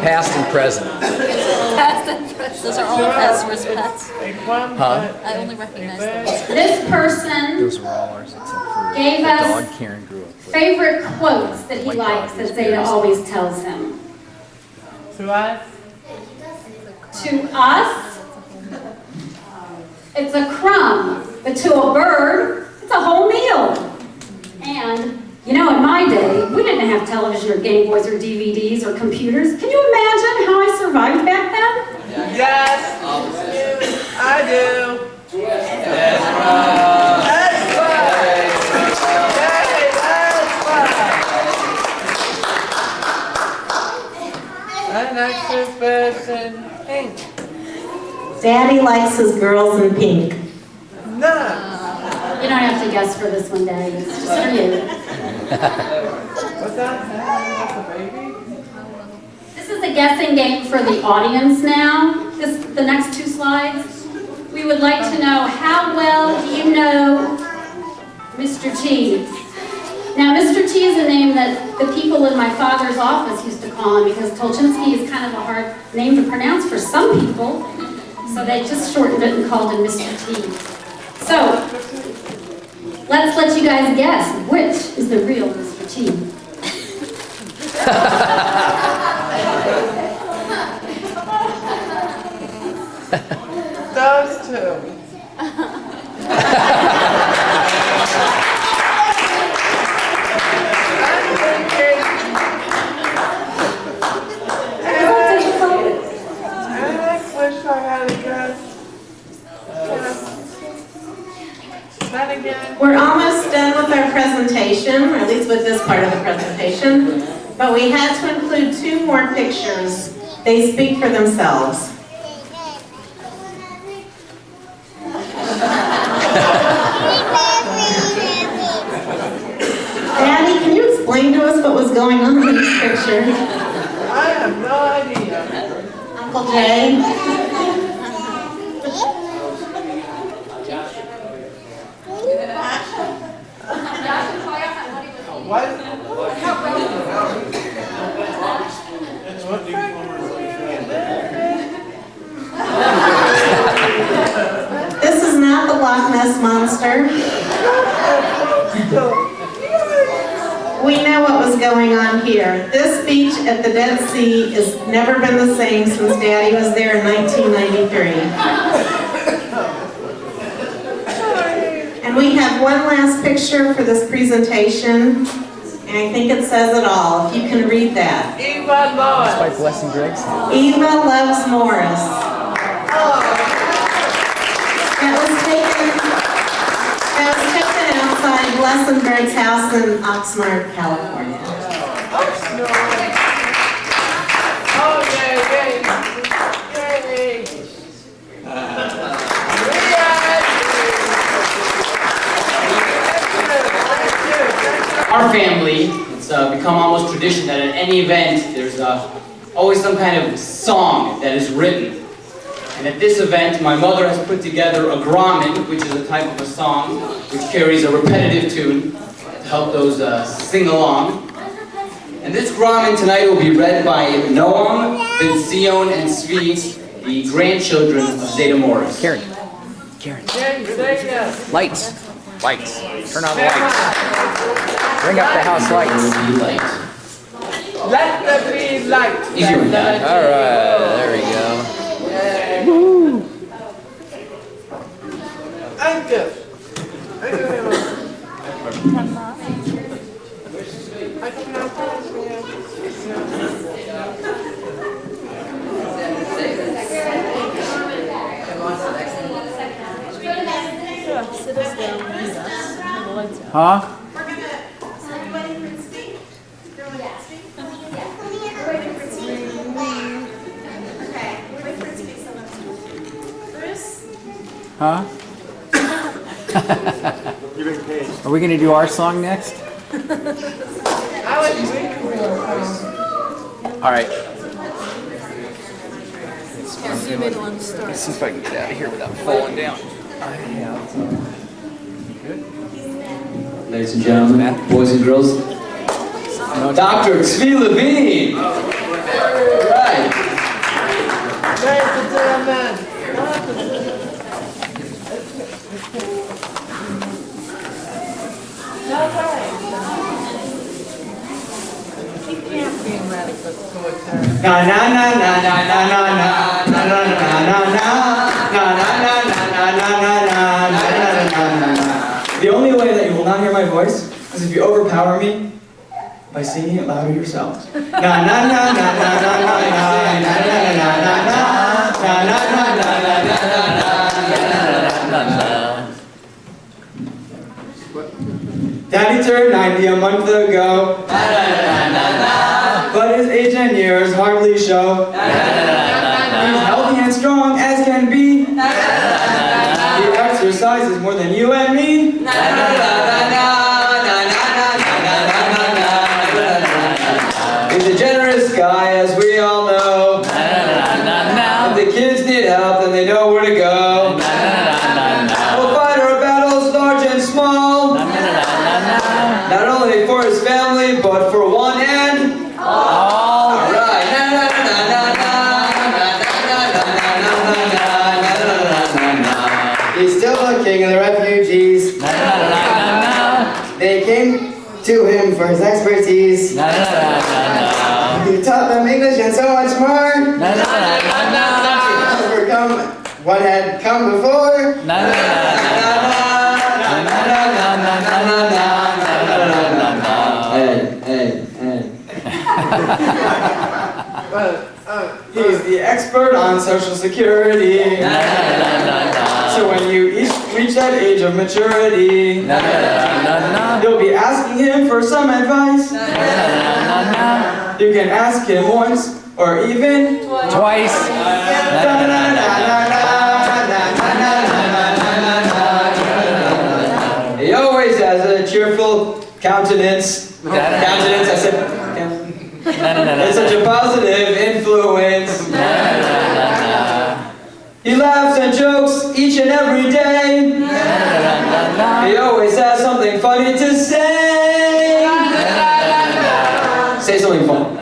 Past and present. Past and present. Those are all past respects. Huh? I only recognize those. This person Those were all ours except for gave the us dog Karen grew up with. favorite quotes that he White likes dog that is Zeta very always tells him. To us? To us, it's a crumb, but to a bird, it's a whole meal. And, you know, in my day, we didn't have television or Game Boys or DVDs or computers. Can you imagine how I survived back then? Yes, I do. That's right. I like this person pink. Daddy likes his girls in pink. No. You don't have to guess for this one, Daddy. It's just for you. What's that? That's a baby? This is a guessing game for the audience now. The next two slides. We would like to know, how well do you know Mr. T? Now, Mr. T is a name that the people in my father's office used to call him because Tulchinsky is kind of a hard name to pronounce for some people. So they just shortened it and called him Mr. T. So, let's let you guys guess which is the real Mr. T. Those two. We're almost done with our presentation, or at least with this part of the presentation, but we had to include two more pictures. They speak for themselves. Daddy, can you explain to us what was going on in this picture? I have no idea. Uncle Jay? What? This is not the Loch Ness Monster. We know what was going on here. This beach at the Dead Sea has never been the same since Daddy was there in 1993. And we have one last picture for this presentation, and I think it says it all, if you can read that. Eva It's Lois. by Blessing Griggs. Eva loves Morris. That was taken outside Blessenberg's house in Oxnard, California. Oh, yay, yay. Our family, it's become almost tradition that at any event, there's always some kind of song that is written. And at this event, my mother has put together a grommet, which is a type of a song which carries a repetitive tune to help those sing along. And this grommet tonight will be read by Noam, Vincion, and Svi, the grandchildren of Zeta Morris. Karen. Lights. Lights. Turn on the lights. Bring up the house lights. Let there be light. Easier with that. All right. There we go. Woo. Thank you. Thank you very much. Sit us down. Huh? We're waiting for it to speak. You're waiting for it to speak? We're waiting for it to speak. Okay, we're waiting for it to speak. Bruce? Huh? Are we going to do our song next? All right. Let's see if I can get out of here without falling down. Ladies and gentlemen, boys and girls, Dr. Tzvi Levine. All right. automatic, but go with her. Na na na na na na na na na na na na na. The only way that you will not hear my voice is if you overpower me by singing it louder yourselves. Na na na na na na na na na na na na na. Daddy turned 90 a month ago, but his age and years hardly show. He's healthy and strong as can be. He exercises more than you and me. He's a generous guy, as we all know. If the kids need help, then they know where to go. We'll fight our battles large and small, not only for his family, but for one and all. Right. He's still the king of the refugees. They came to him for his expertise. He taught them English and so much more. Overcome what had come before. He's the expert on Social Security. So when you each reach that age of maturity, you'll be asking him for some advice. You can ask him once or even Twice. He always has a cheerful countenance. Countenance, I said. It's such a positive influence. He laughs and jokes each and every day. He always has something funny to say. Say something fun.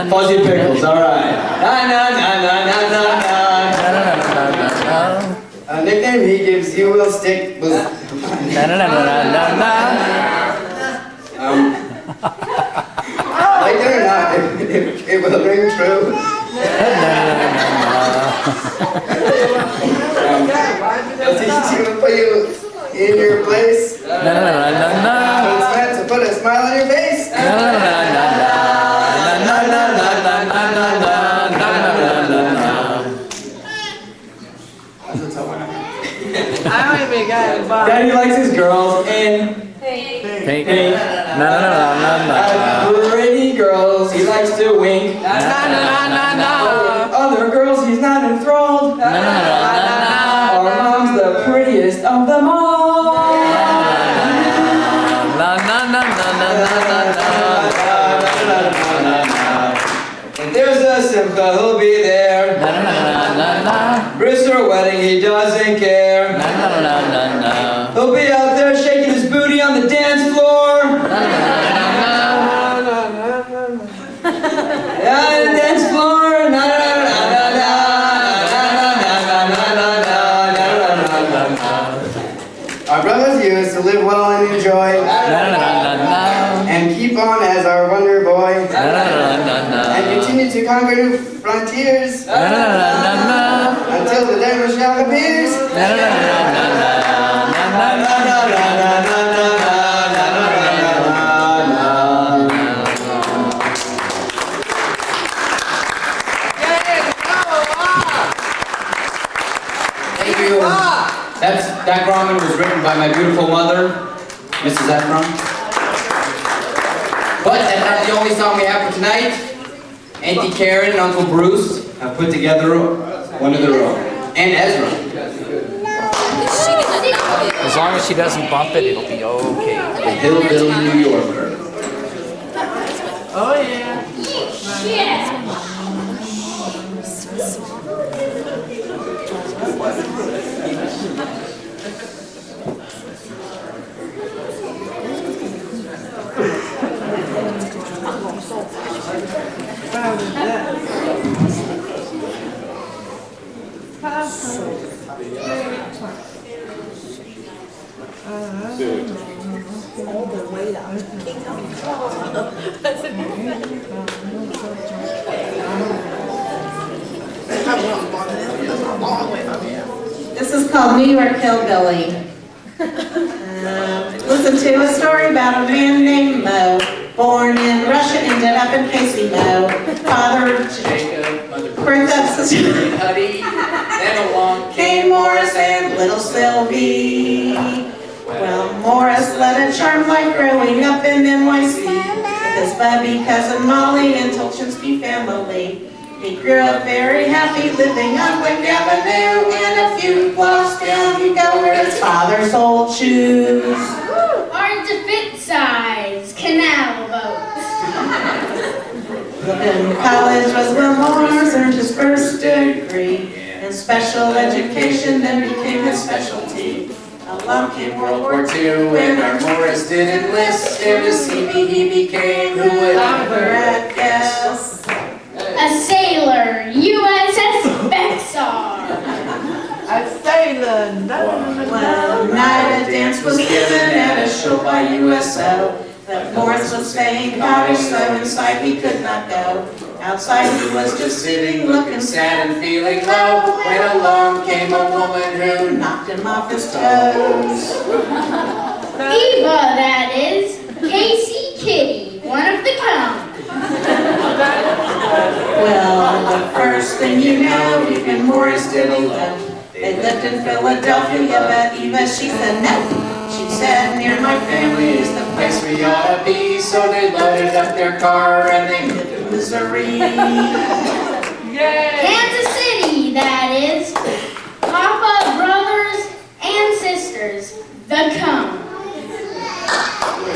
Fuzzy pickles, alright. A nickname he gives you will stick. Like it or not, it will ring true. He'll teach you to put you in your place. But it's meant to put a smile on your face. I don't even got it. Daddy likes his girls in pink. Pretty girls, he likes to wink. Other girls, he's not enthralled. Our mom's the prettiest of them all. If there's a Simcha, he'll be there. Bris or wedding, he doesn't care. He'll be out there shaking his booty on the dance floor. Yeah, the dance floor. Our brothers used to live well and enjoy, and keep on as our wonder boy, and continue to conquer new frontiers until the day Michelle appears. Thank you. That Grommet was written by my beautiful mother, Mrs. Efron. But that's not the only song we have for tonight. Auntie Karen and Uncle Bruce have put together one of their own. And Ezra. As long as she doesn't bump it, it'll be okay. The Hillbilly New Yorker. Oh yeah. This is called New York Hillbilly. Listen to a story about a man named Mo. Born in Russia, ended up in Casey Mo. Father Jacob, mother Bertha, Huddy, then along Kane Morris and little Sylvie. Well, Morris led a charmed life growing up in NYC with his bubby cousin Molly and Tulchinsky family. He grew up very happy living on Lake Avenue, and a few blocks down you go where his father sold shoes. Hard to fit size canal boats. In college was when Morris earned his first degree in special education, then became his specialty. Along came World War II when our Morris did enlist. In the CV he became who would ever guess. A sailor, USS Bexar. A sailor. Well, night a dance was given at a show by USO. But Morris was staying cottage, so inside he could not go. Outside he was just sitting, looking sad and feeling low, when along came a woman who knocked him off his toes. Eva, that is. Casey Kitty, one of the come. Well, the first thing you know, Eve and Morris did eloped. They lived in Philadelphia, but Eva, she said no. She said, near my family is the place we ought to be. So they loaded up their car and they moved to Missouri. Kansas City, that is. Papa, brothers, and sisters, the come.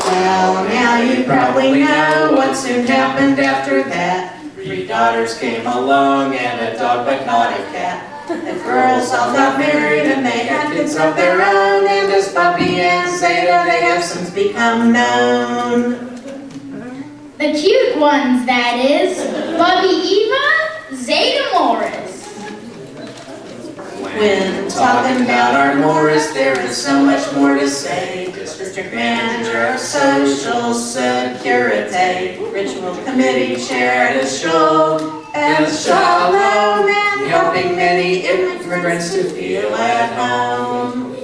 Well, now you probably know what soon happened after that. 3 daughters came along and a dog, but not a cat. The girls all got married and they had kids of their own. And as Bobby and Zeta, they have since become known. The cute ones, that is. Bubby Eva, Zeta Morris. When talking about our Morris, there is so much more to say. District manager of social security, ritual committee chair at a show, and shalom, and helping many immigrants to feel at home.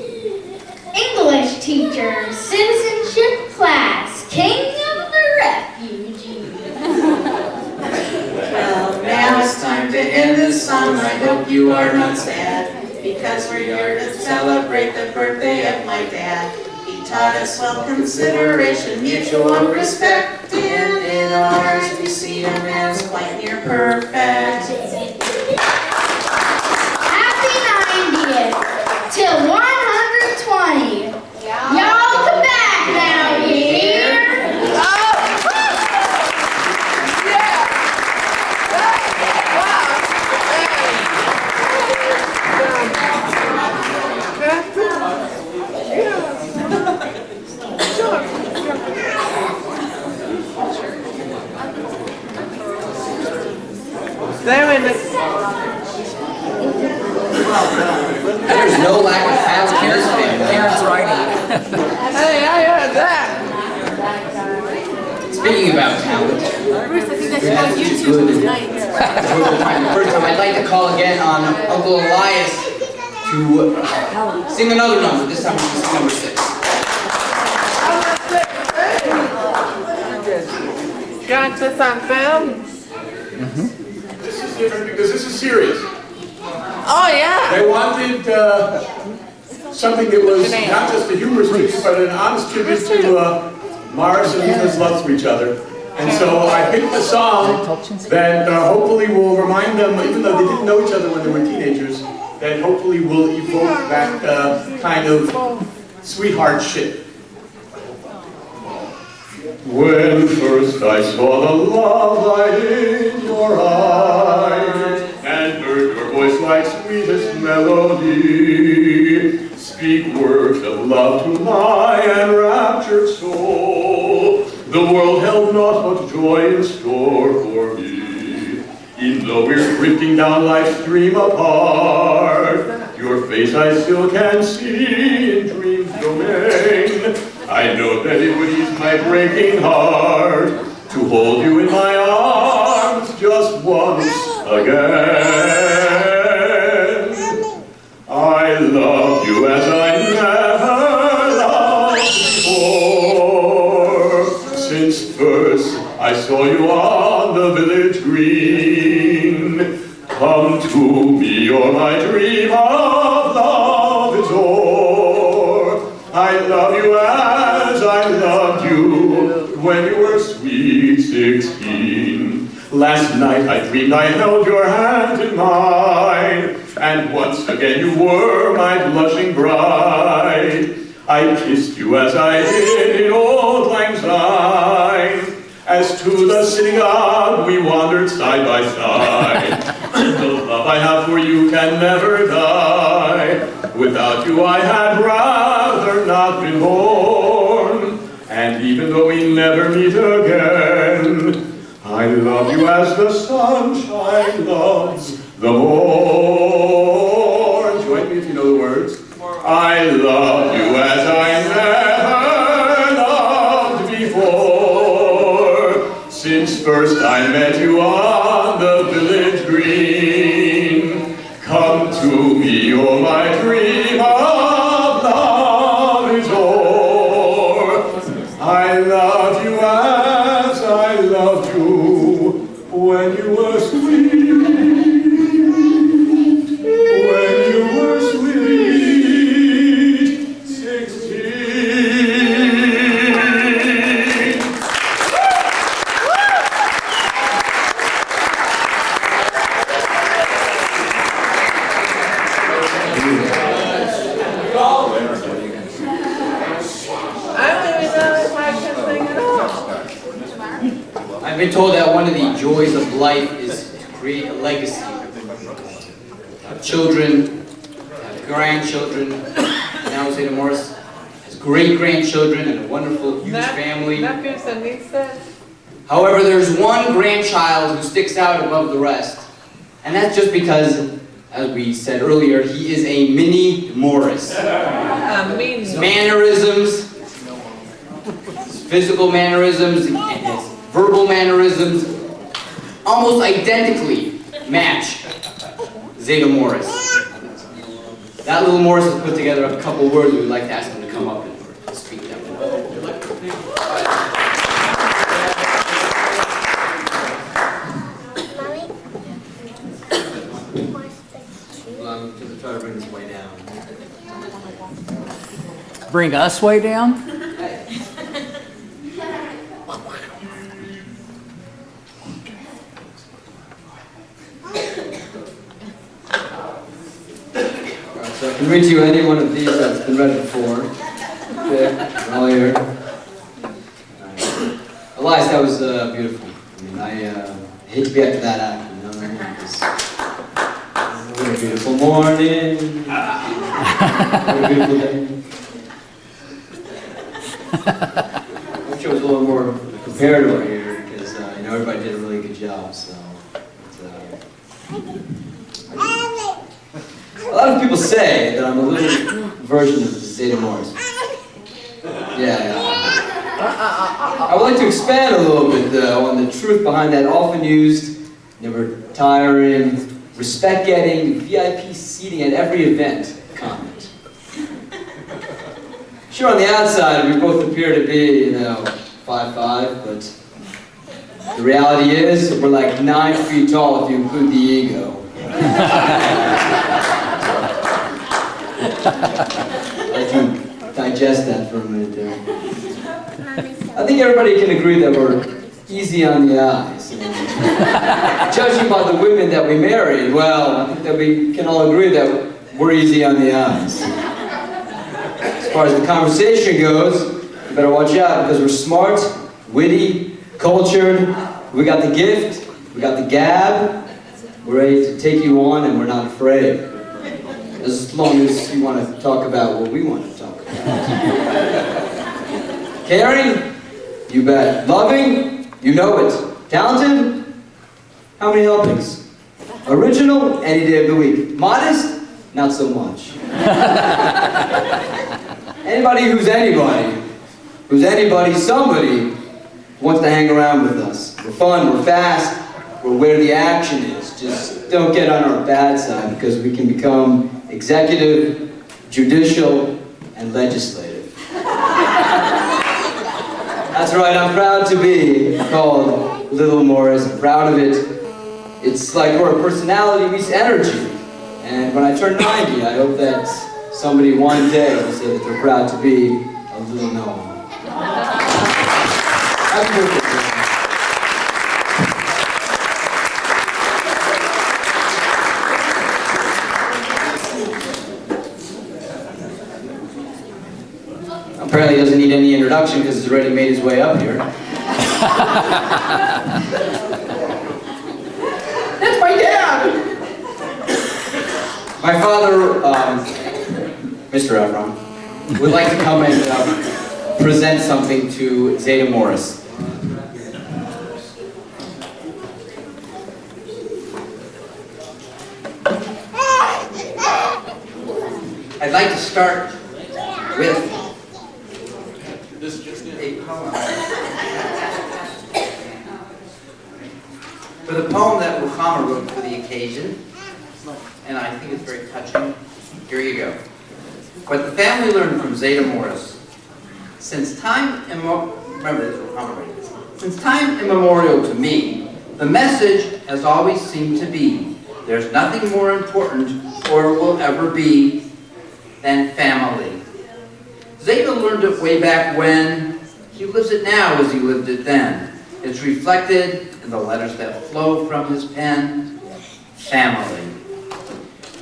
English teacher, citizenship class, king of the refugees. Well, now it's time to end this song. I hope you are not sad, because we're here to celebrate the birthday of my dad. He taught us well consideration, mutual respect, and in ours we see him as quite near perfect. Happy 90th till 120. Y'all come back now, you hear? There's no lack of talent in this family. Parents writing. Hey, I heard that. Speaking about talent, first time I'd like to call again on Uncle Elias to sing another number. This time it's number 6. Got this on film? This is different because this is serious. Oh, yeah. They wanted something that was not just a humorous tribute, but an honest tribute to Morris and Eva's love for each other. And so I picked a song that hopefully will remind them, even though they didn't know each other when they were teenagers, that hopefully will evoke that kind of sweetheart shit. When first I saw the love light in your eyes, and heard your voice like sweetest melody, speak words of love to my enraptured soul, the world held not but joy in store for me. Even though we're drifting down life's stream apart, your face I still can see in dreams domain. I know that it would ease my breaking heart to hold you in my arms just once again. I love you as I never loved before, since first I saw you on the village green. Come to me, or my dream of love is o'er. I love you as I loved you when you were sweet 16. Last night I dreamed I held your hand in mine, and once again you were my blushing bride. I kissed you as I did in old lang syne. As to the synagogue we wandered side by side. The love I have for you can never die. Without you I had rather not been born. And even though we never meet again, I love you as the sunshine loves the morn. Join me if you know the words. I love you as I never loved before, since first I met you on the village green. Come to me, oh my dream of love is o'er. I love you as I loved you when you were sweet. When you were sweet 16. I don't even know if I can sing at all. I've been told that one of the joys of life is to create a legacy. Have children, have grandchildren. Now Zeta Morris has great-grandchildren and a wonderful, huge family. Nephews and nieces. However, there's one grandchild who sticks out above the rest. And that's just because, as we said earlier, he is a mini Morris. His mannerisms, his physical mannerisms, and his verbal mannerisms almost identically match Zeta Morris. That little Morris has put together a couple words we'd like to ask him to come up and speak them. Well, I'm going to try to bring this way down. Bring us way down? So I can read to you any one of these that's been read before. Okay, all here. Elias, that was beautiful. I mean, I hate to be after that act, you know what I mean? What a beautiful morning. What a beautiful day. I'm sure it was a little more prepared over here because you know, everybody did a really good job. So. A lot of people say that I'm a little version of Zeta Morris. Yeah. I would like to expand a little bit, though, on the truth behind that often used, never tiring, respect-getting, VIP seating at every event comment. Sure, on the outside, we both appear to be, 5'5", but the reality is we're like 9 feet tall if you include the ego. Let you digest that for a minute there. I think everybody can agree that we're easy on the eyes. Judging by the women that we married, well, I think that we can all agree that we're easy on the eyes. As far as the conversation goes, you better watch out because we're smart, witty, cultured, we got the gift, we got the gab, we're ready to take you on and we're not afraid. As long as you want to talk about what we want to talk about. Caring? You bet. Loving? You know it. Talented? How many helpings? Original? Any day of the week. Modest? Not so much. Anybody who's anybody. who's anybody, somebody, who wants to hang around with us. We're fun, we're fast, we're where the action is. Just don't get on our bad side because we can become executive, judicial, and legislative. That's right, I'm proud to be called Little Morris. I'm proud of it. It's like our personality meets energy. And when I turn 90, I hope that somebody one day will say that they're proud to be a little Noah. Happy birthday, Chris. Apparently he doesn't need any introduction because he's already made his way up here. That's my dad! My father, Mr. Efron, would like to come and present something to Zeta Morris. I'd like to start with a poem. With a poem that Ruchama wrote for the occasion, and I think it's very touching. Here you go. What the family learned from Zeta Morris. Since time immemorial to me, the message has always seemed to be, there's nothing more important or will ever be than family. Zeta learned it way back when. He lives it now as he lived it then. It's reflected in the letters that flow from his pen. Family.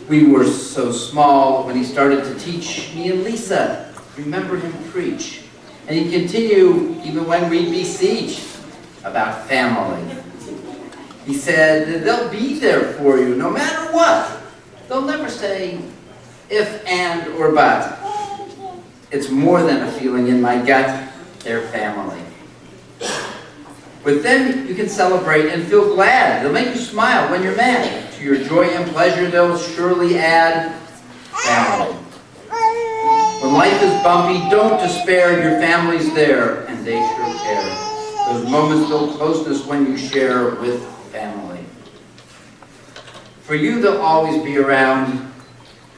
We were so small when he started to teach me and Lisa. Remember him preach. And he'd continue even when we'd beseech about family. He said, they'll be there for you no matter what. They'll never say if, and, or but. It's more than a feeling in my gut. They're family. With them, you can celebrate and feel glad. They'll make you smile when you're mad. To your joy and pleasure, they'll surely add family. When life is bumpy, don't despair. Your family's there, and they sure care. Those moments build closeness when you share with family. For you, they'll always be around.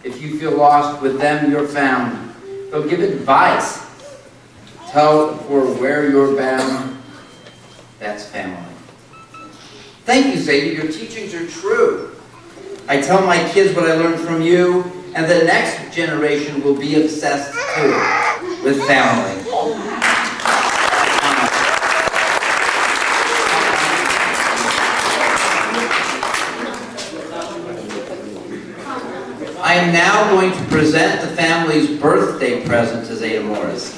If you feel lost, with them you're found. They'll give advice. Tell for where you're bound. That's family. Thank you, Zeta. Your teachings are true. I tell my kids what I learned from you, and the next generation will be obsessed too with family. I am now going to present the family's birthday present to Zeta Morris.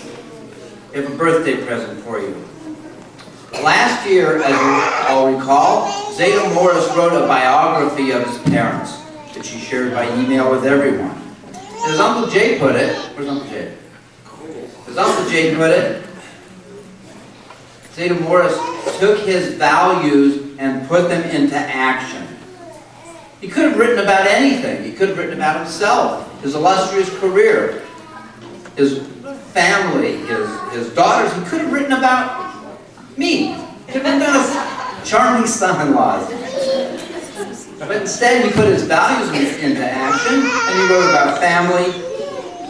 We have a birthday present for you. Last year, as you all recall, Zeta Morris wrote a biography of his parents that she shared by email with everyone. And as Uncle Jay put it, where's Uncle Jay? As Uncle Jay put it, Zeta Morris took his values and put them into action. He could have written about anything. He could have written about himself, his illustrious career, his family, his daughters. He could have written about me. He could have written about his charming son-in-laws. But instead, he put his values into action, and he wrote about family,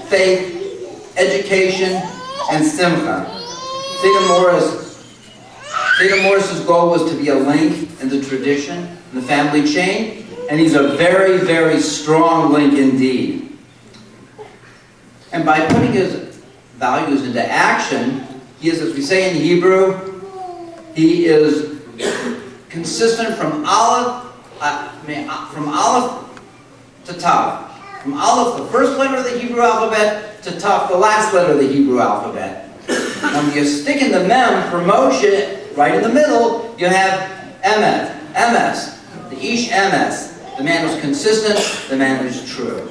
faith, education, and simcha. Zeta Morris's goal was to be a link in the tradition, in the family chain, and he's a very, very strong link indeed. And by putting his values into action, he is, as we say in Hebrew, he is consistent from Aleph to Tav. From Aleph, the first letter of the Hebrew alphabet, to Tav, the last letter of the Hebrew alphabet. When you stick in the Mem for Moshe, right in the middle, you have Emet, MS, the Ish MS. The man who's consistent, the man who's true.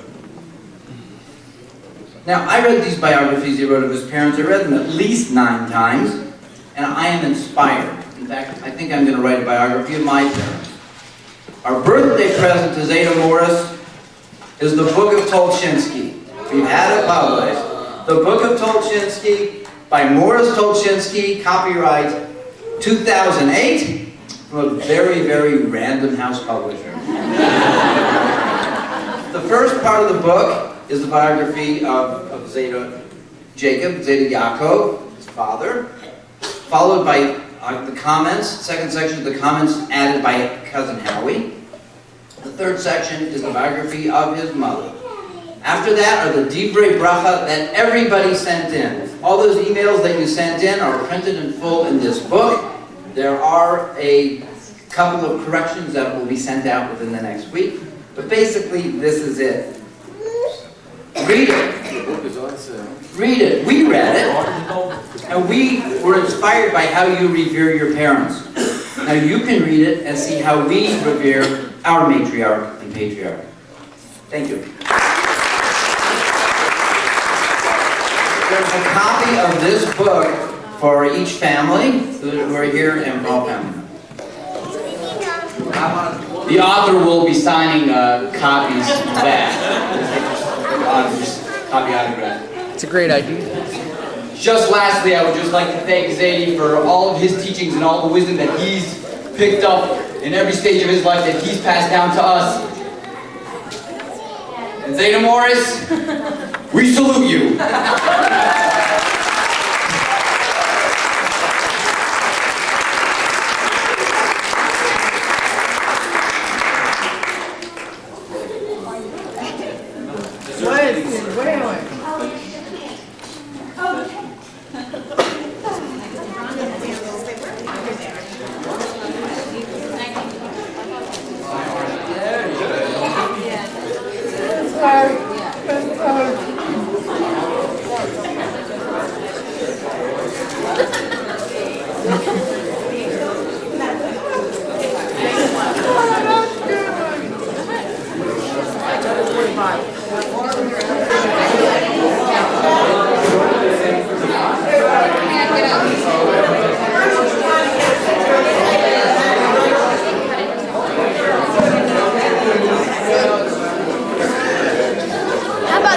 Now, I read these biographies he wrote of his parents. I read them at least 9 times, and I am inspired. In fact, I think I'm going to write a biography of my parents. Our birthday present to Zeta Morris is the Book of Tulchinsky. We've had it published. The Book of Tulchinsky by Morris Tulchinsky, copyright 2008, from a very, very random house publisher. The first part of the book is the biography of Zeta Yaakov, his father, followed by the comments. Second section is the comments added by cousin Howie. The third section is the biography of his mother. After that are the Divrei Bracha that everybody sent in. All those emails that you sent in are printed in full in this book. There are a couple of corrections that will be sent out within the next week. But basically, this is it. Read it. Read it. We read it. And we were inspired by how you revere your parents. Now you can read it and see how we revere our matriarch and patriarch. Thank you. There's a copy of this book for each family who are here and for all family. The author will be signing copies of that. Copy autograph. It's a great idea. Just lastly, I would just like to thank Zadie for all of his teachings and all the wisdom that he's picked up in every stage of his life that he's passed down to us. And Zeta Morris, we salute you.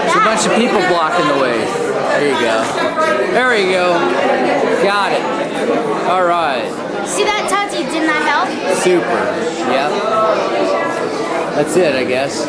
There's a bunch of people blocking the way. There you go. There you go. Got it. All right. See that, Tati? Didn't that help? Super. Yep. That's it, I guess.